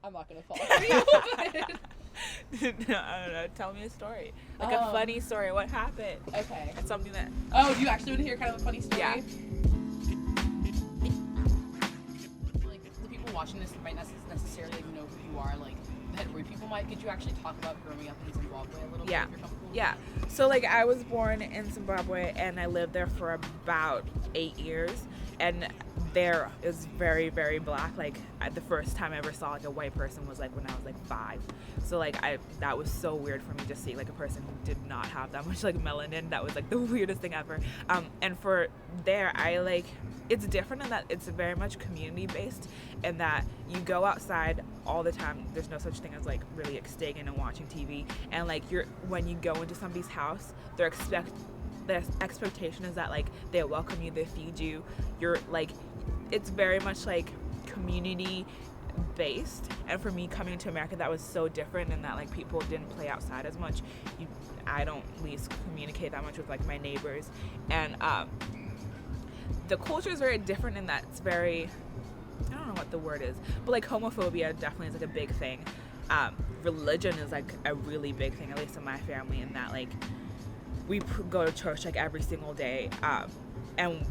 I'm not gonna fall for you. No, I don't know. Tell me a story. Like a funny story. What happened? Okay. It's something that... Oh, you actually want to hear kind of a funny story? Yeah. Like, the people watching this might not necessarily know who you are, like, the Hedroy people might. Could you actually talk about growing up in Zimbabwe a little bit, if you're comfortable? Yeah. So, like, I was born in Zimbabwe, and I lived there for about 8 years, and there is very, very black. Like, the first time I ever saw, like, a white person was, like, when I was, like, 5. So, like, that was so weird for me to see, like, a person who did not have that much, like, melanin. That was, like, the weirdest thing ever. And for there, it's different in that it's very much community-based, and that you go outside all the time. There's no such thing as, like, really staying in and watching TV. And, like, when you go into somebody's house, their expectation is that, like, they welcome you, they feed you. You're, like, it's very much, like, community based. And for me, coming to America, that was so different in that, like, people didn't play outside as much. I don't at least communicate that much with, like, my neighbors. And the culture is very different in that it's very, I don't know what the word is, but, like, homophobia definitely is, like, a big thing. Religion is, like, a really big thing, at least in my family, in that, like, we go to church, like, every single day. And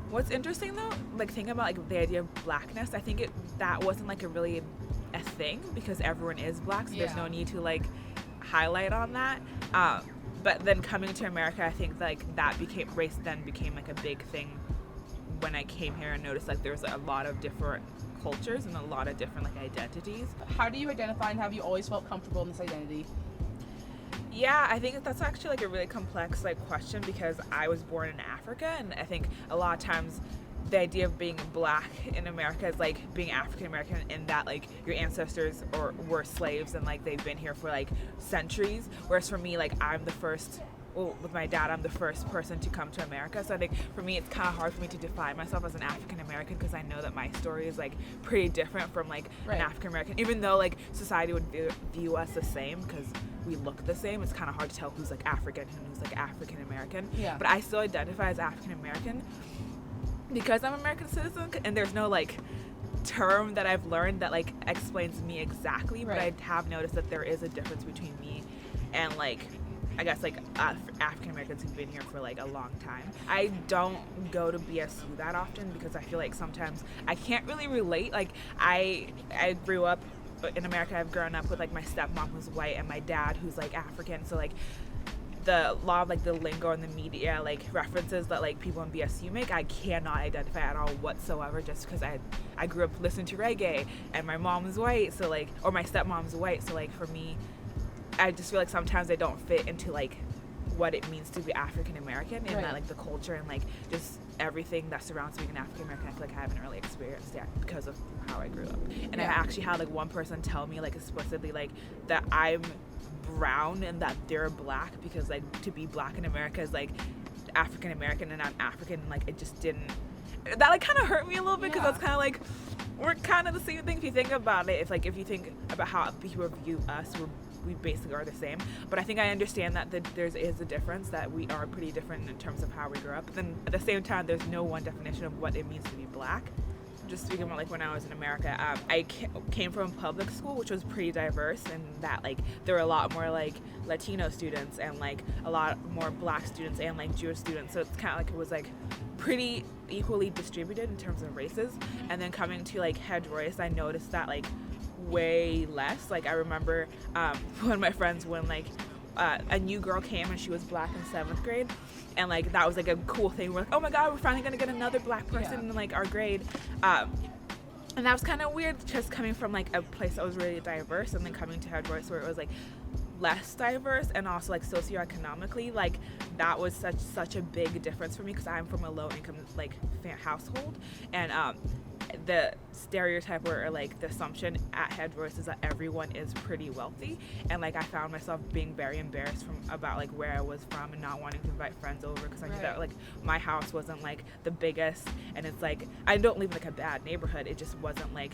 what's interesting, though, like, thinking about, like, the idea of blackness, I think that wasn't, like, a thing, because everyone is black, so there's no need to, like, highlight on that. But then coming to America, I think, like, race then became, like, a big thing when I came here and noticed, like, there's a lot of different cultures and a lot of different, like, identities. How do you identify, and have you always felt comfortable in this identity? Yeah, I think that's actually, like, a really complex, like, question, because I was born in Africa, and I think a lot of times the idea of being black in America is like being African American, in that, like, your ancestors were slaves and, like, they've been here for, like, centuries. Whereas for me, like, with my dad, I'm the first person to come to America. So I think for me, it's kind of hard for me to define myself as an African American, because I know that my story is, like, pretty different from, like, an African American. Even though, like, society would view us the same because we look the same, it's kind of hard to tell who's, like, African and who's, like, African American. Yeah. But I still identify as African American because I'm an American citizen, and there's no, like, term that I've learned that, like, explains me exactly. But I have noticed that there is a difference between me and, like, I guess, like, African Americans who've been here for, like, a long time. I don't go to BSU that often because I feel like sometimes I can't really relate. Like, I grew up in America. I've grown up with, like, my stepmom who's white and my dad who's, like, African. So, like, the law of, like, the lingo and the media, like, references that, like, people in BSU make, I cannot identify at all whatsoever, just because I grew up listening to reggae and my mom is white, so, like, or my stepmom's white, so, like, for me, I just feel like sometimes I don't fit into, like, what it means to be African American, and that, like, the culture and, like, just everything that surrounds being an African American, I feel like I haven't really experienced yet because of how I grew up. And I actually had, like, one person tell me, like, explicitly, like, that I'm brown and that they're black, because, like, to be black in America is, like, African American and I'm African, and, like, it just didn't, that, like, kind of hurt me a little bit, because that's kind of like, we're kind of the same thing if you think about it. It's like, if you think about how people view us, we basically are the same. But I think I understand that there is a difference, that we are pretty different in terms of how we grew up. But then at the same time, there's no one definition of what it means to be black. Just speaking about, like, when I was in America, I came from public school, which was pretty diverse, and that, like, there were a lot more, like, Latino students and, like, a lot more black students and, like, Jewish students. So it's kind of like it was, like, pretty equally distributed in terms of races. And then coming to, like, Hedroy, I noticed that, like, way less. Like, I remember one of my friends, when, like, a new girl came and she was black in 7th grade, and, like, that was, like, a cool thing. We're like, oh my god, we're finally gonna get another black person in, like, our grade. And that was kind of weird, just coming from, like, a place that was really diverse, and then coming to Hedroy where it was, like, less diverse, and also, like, socioeconomically, like, that was such a big difference for me, because I'm from a low income, like, household, and the stereotype, or, like, the assumption at Hedroy is that everyone is pretty wealthy, and, like, I found myself being very embarrassed about, like, where I was from and not wanting to invite friends over, because I knew that, like, my house wasn't, like, the biggest, and it's, like, I don't live in, like, a bad neighborhood, it just wasn't, like,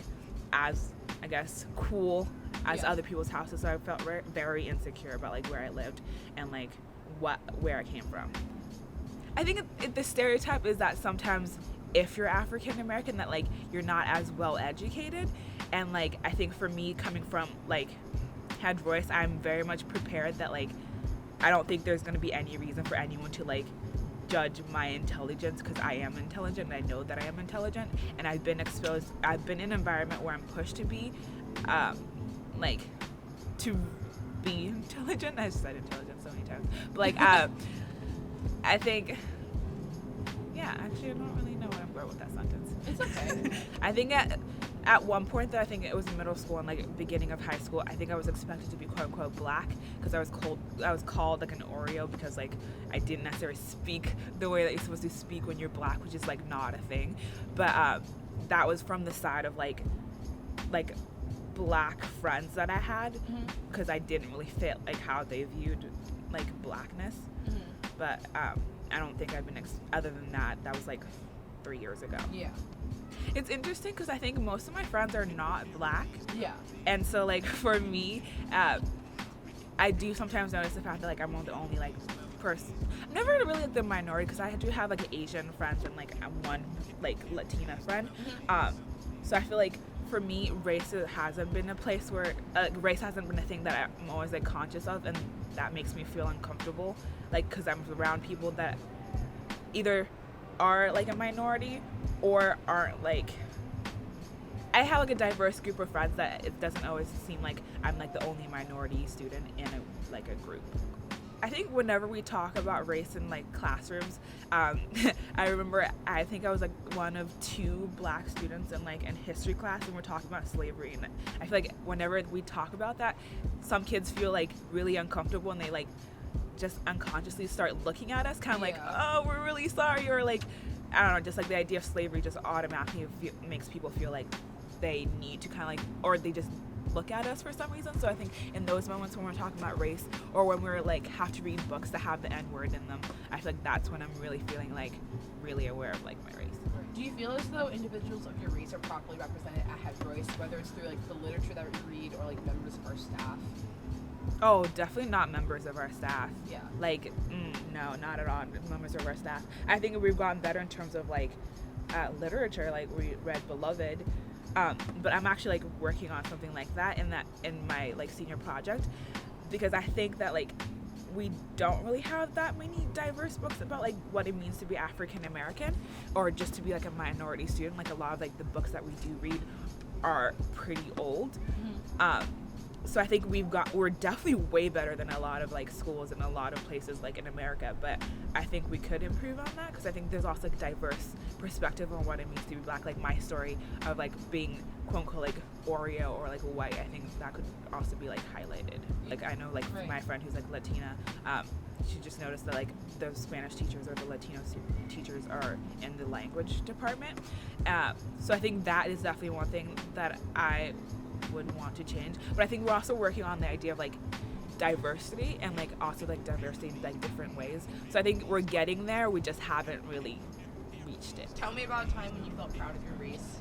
as, I guess, cool as other people's houses, so I felt very insecure about, like, where I lived and, like, where I came from. I think the stereotype is that sometimes if you're African American, that, like, you're not as well educated, And like I think for me, coming from like head voice, I'm very much prepared that like I don't think there's going to be any reason for anyone to like judge my intelligence, because I am intelligent and I know that I am intelligent, and I've been in an environment where I'm pushed to be like to be intelligent. I said intelligent so many times, but like I think, yeah, actually I don't really know where I'm going with that sentence. It's okay. I think at one point, though, I think it was middle school and like beginning of high school, I think I was expected to be quote unquote black, because I was called like an Oreo, because like I didn't necessarily speak the way that you're supposed to speak when you're black, which is like not a thing. But that was from the side of like black friends that I had, because I didn't really fit like how they viewed like blackness. But I don't think I've been other than that was like 3 years ago. Yeah. It's interesting because I think most of my friends are not black. Yeah. And so like for me, I do sometimes notice the fact that like I'm the only like person. I'm never really like the minority, because I do have like Asian friends and like one like Latina friend. So I feel like for me, race hasn't been a place where race hasn't been a thing that I'm always like conscious of, and that makes me feel uncomfortable, like because I'm around people that either are like a minority or aren't. Like I have like a diverse group of friends that it doesn't always seem like I'm like the only minority student in a group. I think whenever we talk about race in like classrooms, I remember I think I was like one of 2 black students in history class, and we're talking about slavery, and I feel like whenever we talk about that, some kids feel like really uncomfortable, and they like just unconsciously start looking at us kind of like, oh, we're really sorry, or like I don't know, just like the idea of slavery just automatically makes people feel like they need to kind of like, or they just look at us for some reason. So I think in those moments when we're talking about race, or when we're like have to read books that have the N-word in them, I feel like that's when I'm really feeling like really aware of like my race. Do you feel as though individuals of your race are properly represented at head voice, whether it's through like the literature that we read or like members of our staff? Oh, definitely not members of our staff. Yeah. Like, no, not at all members of our staff. I think we've gotten better in terms of like literature. Like we read Beloved. But I'm actually like working on something like that in my like senior project, because I think that like we don't really have that many diverse books about like what it means to be African American, or just to be like a minority student. Like a lot of like the books that we do read are pretty old. So I think we're definitely way better than a lot of like schools and a lot of places like in America, but I think we could improve on that, because I think there's also like diverse perspective on what it means to be black. Like my story of like being quote unquote like Oreo or like white, I think that could also be like highlighted. Like I know like my friend who's like Latina, she just noticed that like the Spanish teachers or the Latino teachers are in the language department. So I think that is definitely one thing that I would want to change. But I think we're also working on the idea of like diversity, and like also like diversity in like different ways. So I think we're getting there, we just haven't really reached it. Tell me about a time when you felt proud of your race.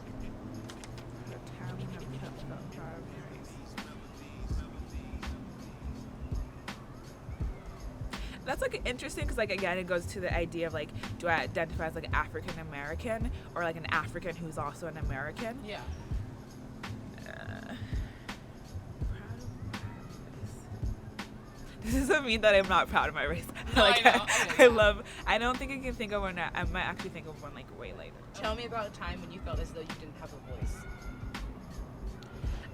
That's like interesting, because like again it goes to the idea of like, do I identify as like African American or like an African who's also an American? Yeah. This doesn't mean that I'm not proud of my race. No, like, I know. I don't think I can think of one. I might actually think of one like way later. Tell me about a time when you felt as though you didn't have a voice.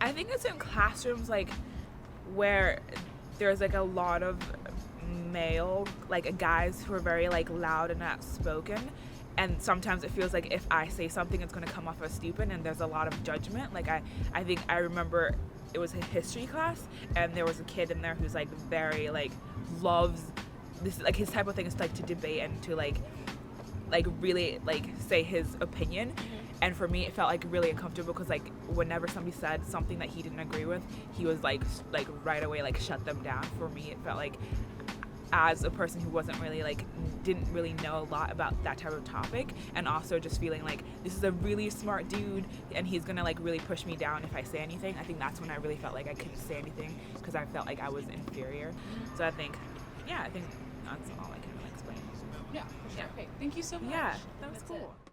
I think it's in classrooms like where there's like a lot of male like guys who are very like loud and outspoken, and sometimes it feels like if I say something it's going to come off as stupid, and there's a lot of judgment. Like I think I remember it was a history class, and there was a kid in there who's like very like loves this, like his type of thing is like to debate and to like really like say his opinion. And for me it felt like really uncomfortable, because like whenever somebody said something that he didn't agree with, he was like right away like shut them down. For me it felt like, as a person who wasn't really like didn't really know a lot about that type of topic, and also just feeling like this is a really smart dude and he's gonna like really push me down if I say anything, I think that's when I really felt like I couldn't say anything, because I felt like I was inferior. So I think that's all I can explain. Yeah, for sure. Yeah. Okay, thank you so much. Yeah, that was That's cool. It.